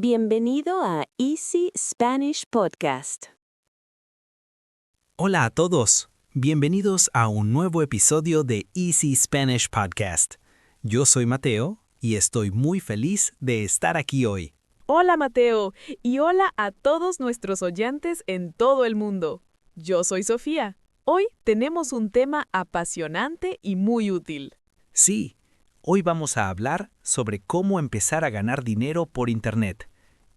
Bienvenido a Easy Spanish Podcast. Hola a todos, bienvenidos a un nuevo episodio de Easy Spanish Podcast. Yo soy Mateo y estoy muy feliz de estar aquí hoy. Hola Mateo y hola a todos nuestros oyentes en todo el mundo. Yo soy Sofía. Hoy tenemos un tema apasionante y muy útil. Sí, hoy vamos a hablar sobre cómo empezar a ganar dinero por Internet.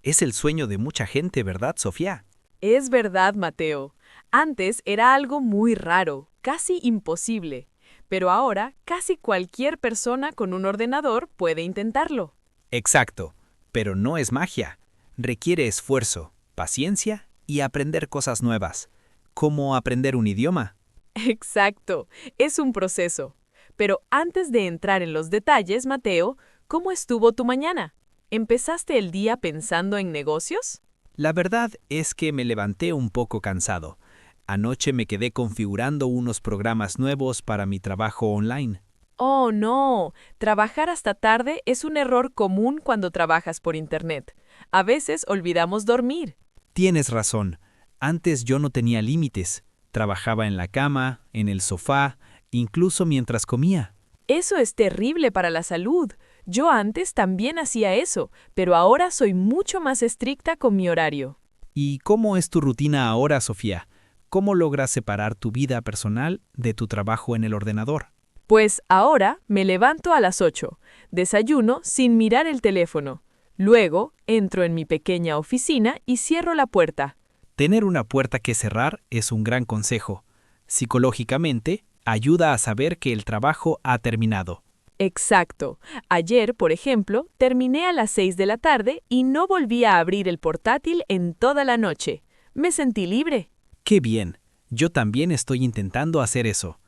Es el sueño de mucha gente, ¿verdad, Sofía? Es verdad, Mateo. Antes era algo muy raro, casi imposible, pero ahora casi cualquier persona con un ordenador puede intentarlo. Exacto, pero no es magia. Requiere esfuerzo, paciencia y aprender cosas nuevas, como aprender un idioma. Exacto, es un proceso. Pero antes de entrar en los detalles, Mateo, ¿cómo estuvo tu mañana? ¿Empezaste el día pensando en negocios? La verdad es que me levanté un poco cansado. Anoche me quedé configurando unos programas nuevos para mi trabajo online. Oh, no. Trabajar hasta tarde es un error común cuando trabajas por Internet. A veces olvidamos dormir. Tienes razón. Antes yo no tenía límites. Trabajaba en la cama, en el sofá, incluso mientras comía. Eso es terrible para la salud. Yo antes también hacía eso, pero ahora soy mucho más estricta con mi horario. ¿Y cómo es tu rutina ahora, Sofía? ¿Cómo logras separar tu vida personal de tu trabajo en el ordenador? Pues ahora me levanto a las 8, desayuno sin mirar el teléfono. Luego entro en mi pequeña oficina y cierro la puerta. Tener una puerta que cerrar es un gran consejo. Psicológicamente, ayuda a saber que el trabajo ha terminado. Exacto. Ayer, por ejemplo, terminé a las 6 de la tarde y no volví a abrir el portátil en toda la noche. Me sentí libre. ¡Qué bien! Yo también estoy intentando hacer eso.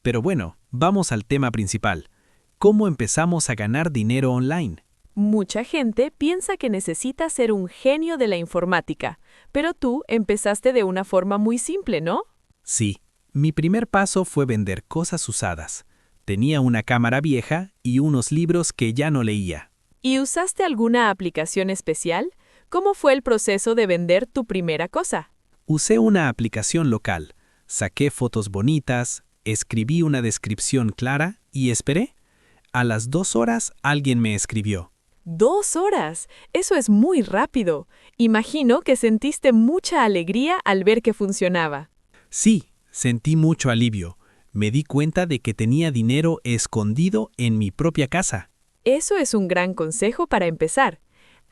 Pero bueno, vamos al tema principal. ¿Cómo empezamos a ganar dinero online? Mucha gente piensa que necesita ser un genio de la informática, pero tú empezaste de una forma muy simple, ¿no? Sí, mi primer paso fue vender cosas usadas. Tenía una cámara vieja y unos libros que ya no leía. ¿Y usaste alguna aplicación especial? ¿Cómo fue el proceso de vender tu primera cosa? Usé una aplicación local, saqué fotos bonitas, escribí una descripción clara y esperé. A las 2 horas alguien me escribió. 2 horas. Eso es muy rápido. Imagino que sentiste mucha alegría al ver que funcionaba. Sí, sentí mucho alivio. Me di cuenta de que tenía dinero escondido en mi propia casa. Eso es un gran consejo para empezar.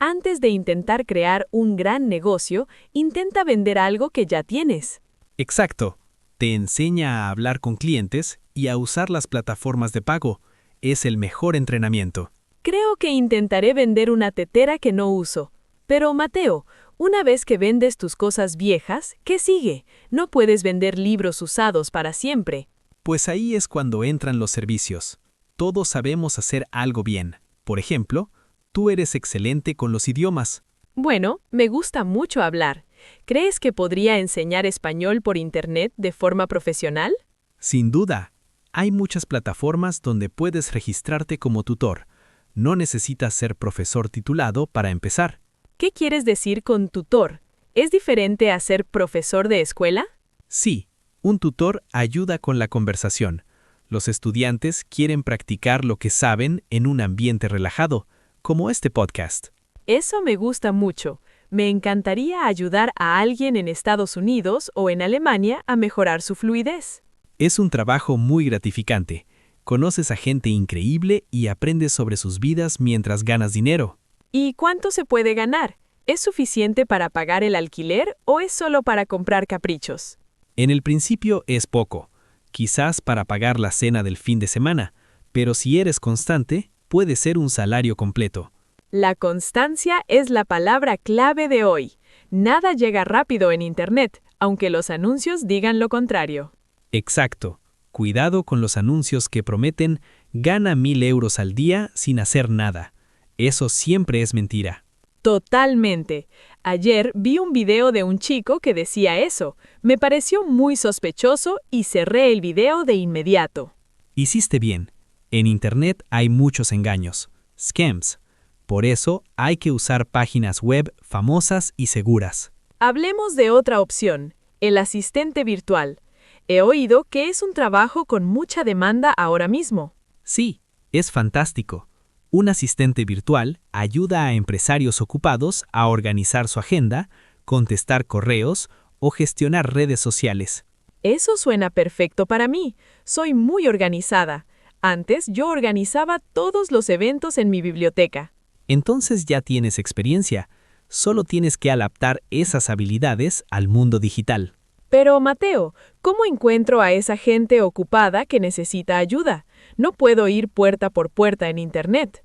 Antes de intentar crear un gran negocio, intenta vender algo que ya tienes. Exacto. Te enseña a hablar con clientes y a usar las plataformas de pago. Es el mejor entrenamiento. Creo que intentaré vender una tetera que no uso. Pero, Mateo, una vez que vendes tus cosas viejas, ¿qué sigue? No puedes vender libros usados para siempre. Pues ahí es cuando entran los servicios. Todos sabemos hacer algo bien. Por ejemplo, tú eres excelente con los idiomas. Bueno, me gusta mucho hablar. ¿Crees que podría enseñar español por Internet de forma profesional? Sin duda, hay muchas plataformas donde puedes registrarte como tutor. No necesitas ser profesor titulado para empezar. ¿Qué quieres decir con tutor? ¿Es diferente a ser profesor de escuela? Sí, un tutor ayuda con la conversación. Los estudiantes quieren practicar lo que saben en un ambiente relajado, como este podcast. Eso me gusta mucho. Me encantaría ayudar a alguien en Estados Unidos o en Alemania a mejorar su fluidez. Es un trabajo muy gratificante. Conoces a gente increíble y aprendes sobre sus vidas mientras ganas dinero. ¿Y cuánto se puede ganar? ¿Es suficiente para pagar el alquiler o es solo para comprar caprichos? En el principio es poco, quizás para pagar la cena del fin de semana, pero si eres constante, puede ser un salario completo. La constancia es la palabra clave de hoy. Nada llega rápido en Internet, aunque los anuncios digan lo contrario. Exacto. Cuidado con los anuncios que prometen gana 1,000 euros al día sin hacer nada. Eso siempre es mentira. Totalmente. Ayer vi un video de un chico que decía eso. Me pareció muy sospechoso y cerré el video de inmediato. Hiciste bien. En Internet hay muchos engaños, scams. Por eso hay que usar páginas web famosas y seguras. Hablemos de otra opción, el asistente virtual. He oído que es un trabajo con mucha demanda ahora mismo. Sí, es fantástico. Un asistente virtual ayuda a empresarios ocupados a organizar su agenda, contestar correos o gestionar redes sociales. Eso suena perfecto para mí. Soy muy organizada. Antes yo organizaba todos los eventos en mi biblioteca. Entonces ya tienes experiencia. Solo tienes que adaptar esas habilidades al mundo digital. Pero, Mateo, ¿cómo encuentro a esa gente ocupada que necesita ayuda? No puedo ir puerta por puerta en Internet.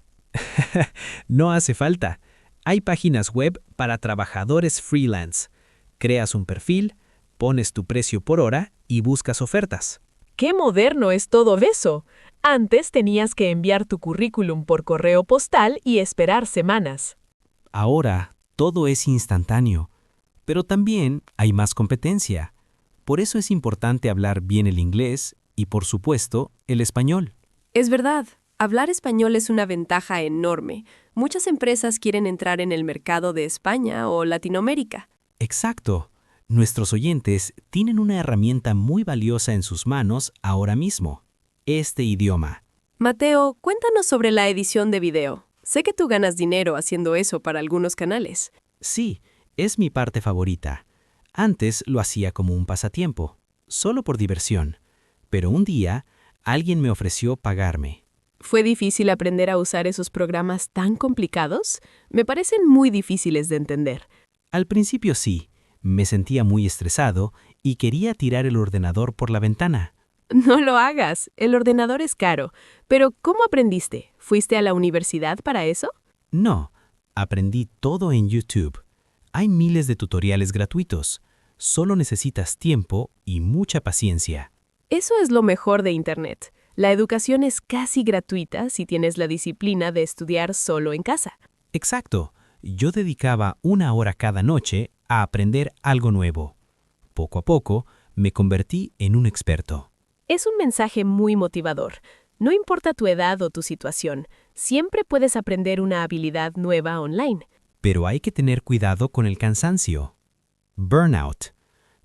No hace falta. Hay páginas web para trabajadores freelance. Creas un perfil, pones tu precio por hora y buscas ofertas. ¡Qué moderno es todo eso! Antes tenías que enviar tu currículum por correo postal y esperar semanas. Ahora, todo es instantáneo, pero también hay más competencia. Por eso es importante hablar bien el inglés y, por supuesto, el español. Es verdad, hablar español es una ventaja enorme. Muchas empresas quieren entrar en el mercado de España o Latinoamérica. Exacto. Nuestros oyentes tienen una herramienta muy valiosa en sus manos ahora mismo: este idioma. Mateo, cuéntanos sobre la edición de video. Sé que tú ganas dinero haciendo eso para algunos canales. Sí, es mi parte favorita. Antes lo hacía como un pasatiempo, solo por diversión. Pero un día, alguien me ofreció pagarme. ¿Fue difícil aprender a usar esos programas tan complicados? Me parecen muy difíciles de entender. Al principio sí, me sentía muy estresado y quería tirar el ordenador por la ventana. No lo hagas, el ordenador es caro. Pero, ¿cómo aprendiste? ¿Fuiste a la universidad para eso? No, aprendí todo en YouTube. Hay miles de tutoriales gratuitos. Solo necesitas tiempo y mucha paciencia. Eso es lo mejor de Internet. La educación es casi gratuita si tienes la disciplina de estudiar solo en casa. Exacto. Yo dedicaba 1 hora cada noche a aprender algo nuevo. Poco a poco, me convertí en un experto. Es un mensaje muy motivador. No importa tu edad o tu situación, siempre puedes aprender una habilidad nueva online. Pero hay que tener cuidado con el cansancio. Burnout.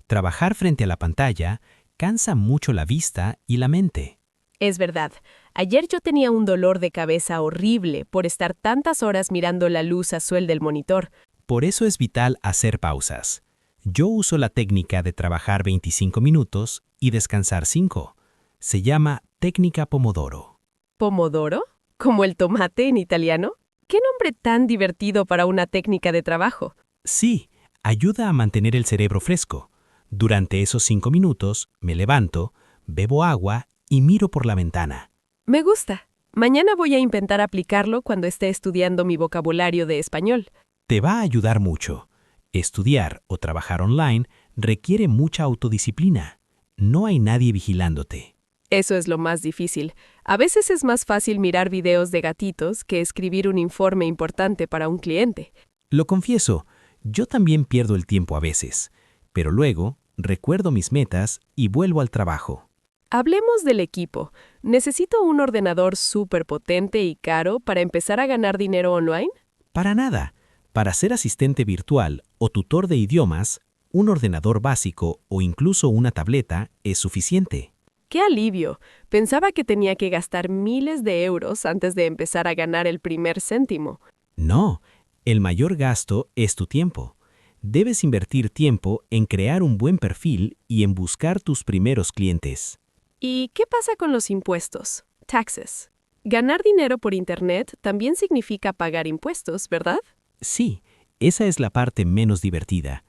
Trabajar frente a la pantalla cansa mucho la vista y la mente. Es verdad. Ayer yo tenía un dolor de cabeza horrible por estar tantas horas mirando la luz azul del monitor. Por eso es vital hacer pausas. Yo uso la técnica de trabajar 25 minutos y descansar 5. Se llama técnica Pomodoro. ¿Pomodoro? ¿Como el tomate en italiano? ¡Qué nombre tan divertido para una técnica de trabajo! Sí, ayuda a mantener el cerebro fresco. Durante esos 5 minutos me levanto, bebo agua y miro por la ventana. Me gusta. Mañana voy a intentar aplicarlo cuando esté estudiando mi vocabulario de español. Te va a ayudar mucho. Estudiar o trabajar online requiere mucha autodisciplina. No hay nadie vigilándote. Eso es lo más difícil. A veces es más fácil mirar videos de gatitos que escribir un informe importante para un cliente. Lo confieso, yo también pierdo el tiempo a veces, pero luego recuerdo mis metas y vuelvo al trabajo. Hablemos del equipo. ¿Necesito un ordenador súper potente y caro para empezar a ganar dinero online? Para nada. Para ser asistente virtual o tutor de idiomas, un ordenador básico o incluso una tableta es suficiente. ¡Qué alivio! Pensaba que tenía que gastar miles de euros antes de empezar a ganar el primer céntimo. No, el mayor gasto es tu tiempo. Debes invertir tiempo en crear un buen perfil y en buscar tus primeros clientes. ¿Y qué pasa con los impuestos? Taxes. Ganar dinero por Internet también significa pagar impuestos, ¿verdad? Sí, esa es la parte menos divertida.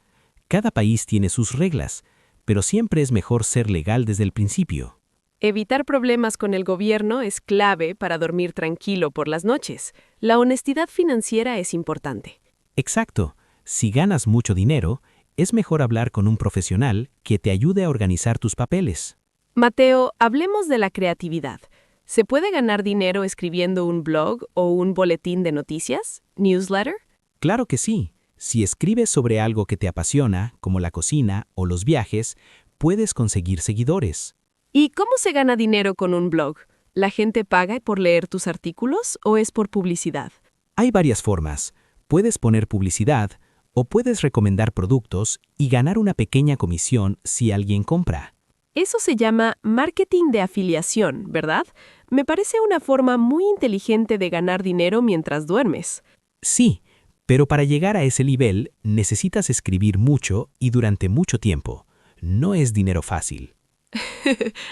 Cada país tiene sus reglas, pero siempre es mejor ser legal desde el principio. Evitar problemas con el gobierno es clave para dormir tranquilo por las noches. La honestidad financiera es importante. Exacto. Si ganas mucho dinero, es mejor hablar con un profesional que te ayude a organizar tus papeles. Mateo, hablemos de la creatividad. ¿Se puede ganar dinero escribiendo un blog o un boletín de noticias? ¿Newsletter? Claro que sí. Si escribes sobre algo que te apasiona, como la cocina o los viajes, puedes conseguir seguidores. ¿Y cómo se gana dinero con un blog? ¿La gente paga por leer tus artículos o es por publicidad? Hay varias formas. Puedes poner publicidad o puedes recomendar productos y ganar una pequeña comisión si alguien compra. Eso se llama marketing de afiliación, ¿verdad? Me parece una forma muy inteligente de ganar dinero mientras duermes. Sí, pero para llegar a ese nivel necesitas escribir mucho y durante mucho tiempo. No es dinero fácil.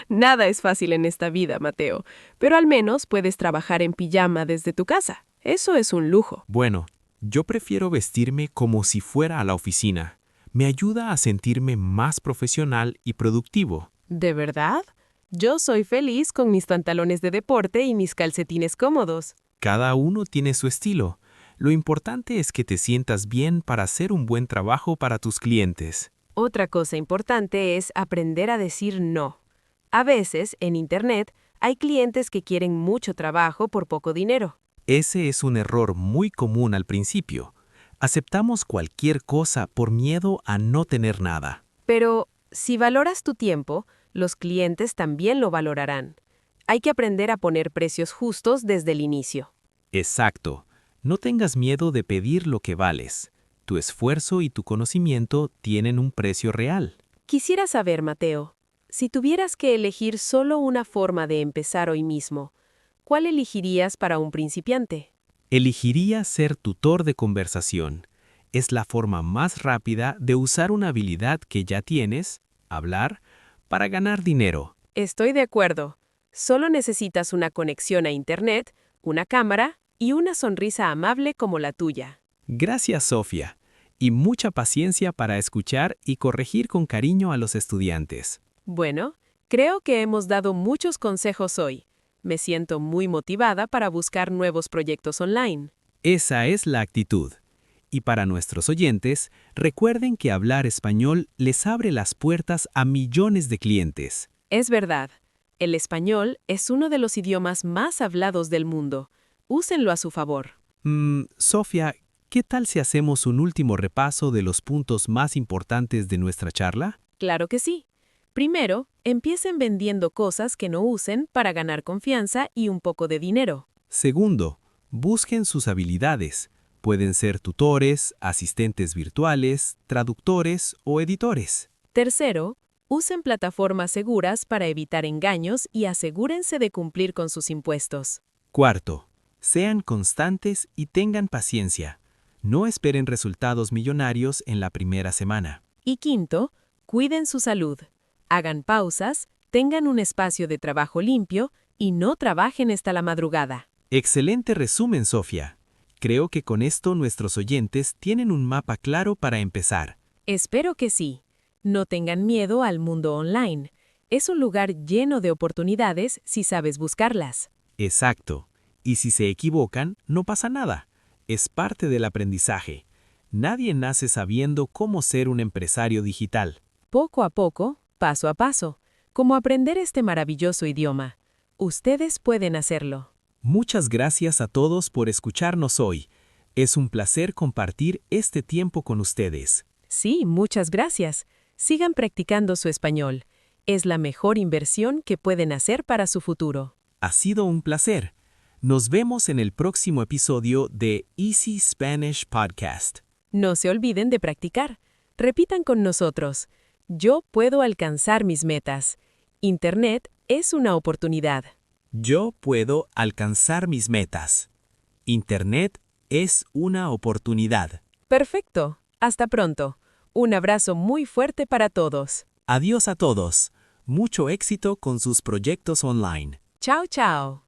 Nada es fácil en esta vida, Mateo, pero al menos puedes trabajar en pijama desde tu casa. Eso es un lujo. Bueno, yo prefiero vestirme como si fuera a la oficina. Me ayuda a sentirme más profesional y productivo. ¿De verdad? Yo soy feliz con mis pantalones de deporte y mis calcetines cómodos. Cada uno tiene su estilo. Lo importante es que te sientas bien para hacer un buen trabajo para tus clientes. Otra cosa importante es aprender a decir no. A veces, en Internet, hay clientes que quieren mucho trabajo por poco dinero. Ese es un error muy común al principio. Aceptamos cualquier cosa por miedo a no tener nada. Pero, si valoras tu tiempo, los clientes también lo valorarán. Hay que aprender a poner precios justos desde el inicio. Exacto. No tengas miedo de pedir lo que vales. Tu esfuerzo y tu conocimiento tienen un precio real. Quisiera saber, Mateo, si tuvieras que elegir solo una forma de empezar hoy mismo, ¿cuál elegirías para un principiante? Elegiría ser tutor de conversación. Es la forma más rápida de usar una habilidad que ya tienes, hablar, para ganar dinero. Estoy de acuerdo. Solo necesitas una conexión a Internet, una cámara y una sonrisa amable como la tuya. Gracias, Sofía. Y mucha paciencia para escuchar y corregir con cariño a los estudiantes. Bueno, creo que hemos dado muchos consejos hoy. Me siento muy motivada para buscar nuevos proyectos online. Esa es la actitud. Y para nuestros oyentes, recuerden que hablar español les abre las puertas a millones de clientes. Es verdad. El español es uno de los idiomas más hablados del mundo. Úsenlo a su favor. Sofía, ¿qué tal si hacemos un último repaso de los puntos más importantes de nuestra charla? Claro que sí. Primero, empiecen vendiendo cosas que no usen para ganar confianza y un poco de dinero. Segundo, busquen sus habilidades. Pueden ser tutores, asistentes virtuales, traductores o editores. Tercero, usen plataformas seguras para evitar engaños y asegúrense de cumplir con sus impuestos. Cuarto, sean constantes y tengan paciencia. No esperen resultados millonarios en la primera semana. Y quinto, cuiden su salud. Hagan pausas, tengan un espacio de trabajo limpio y no trabajen hasta la madrugada. Excelente resumen, Sofía. Creo que con esto nuestros oyentes tienen un mapa claro para empezar. Espero que sí. No tengan miedo al mundo online. Es un lugar lleno de oportunidades si sabes buscarlas. Exacto. Y si se equivocan, no pasa nada. Es parte del aprendizaje. Nadie nace sabiendo cómo ser un empresario digital. Poco a poco, paso a paso, como aprender este maravilloso idioma. Ustedes pueden hacerlo. Muchas gracias a todos por escucharnos hoy. Es un placer compartir este tiempo con ustedes. Sí, muchas gracias. Sigan practicando su español. Es la mejor inversión que pueden hacer para su futuro. Ha sido un placer. Nos vemos en el próximo episodio de Easy Spanish Podcast. No se olviden de practicar. Repitan con nosotros. Yo puedo alcanzar mis metas. Internet es una oportunidad. Yo puedo alcanzar mis metas. Internet es una oportunidad. Perfecto. Hasta pronto. Un abrazo muy fuerte para todos. Adiós a todos. Mucho éxito con sus proyectos online. Chao, chao.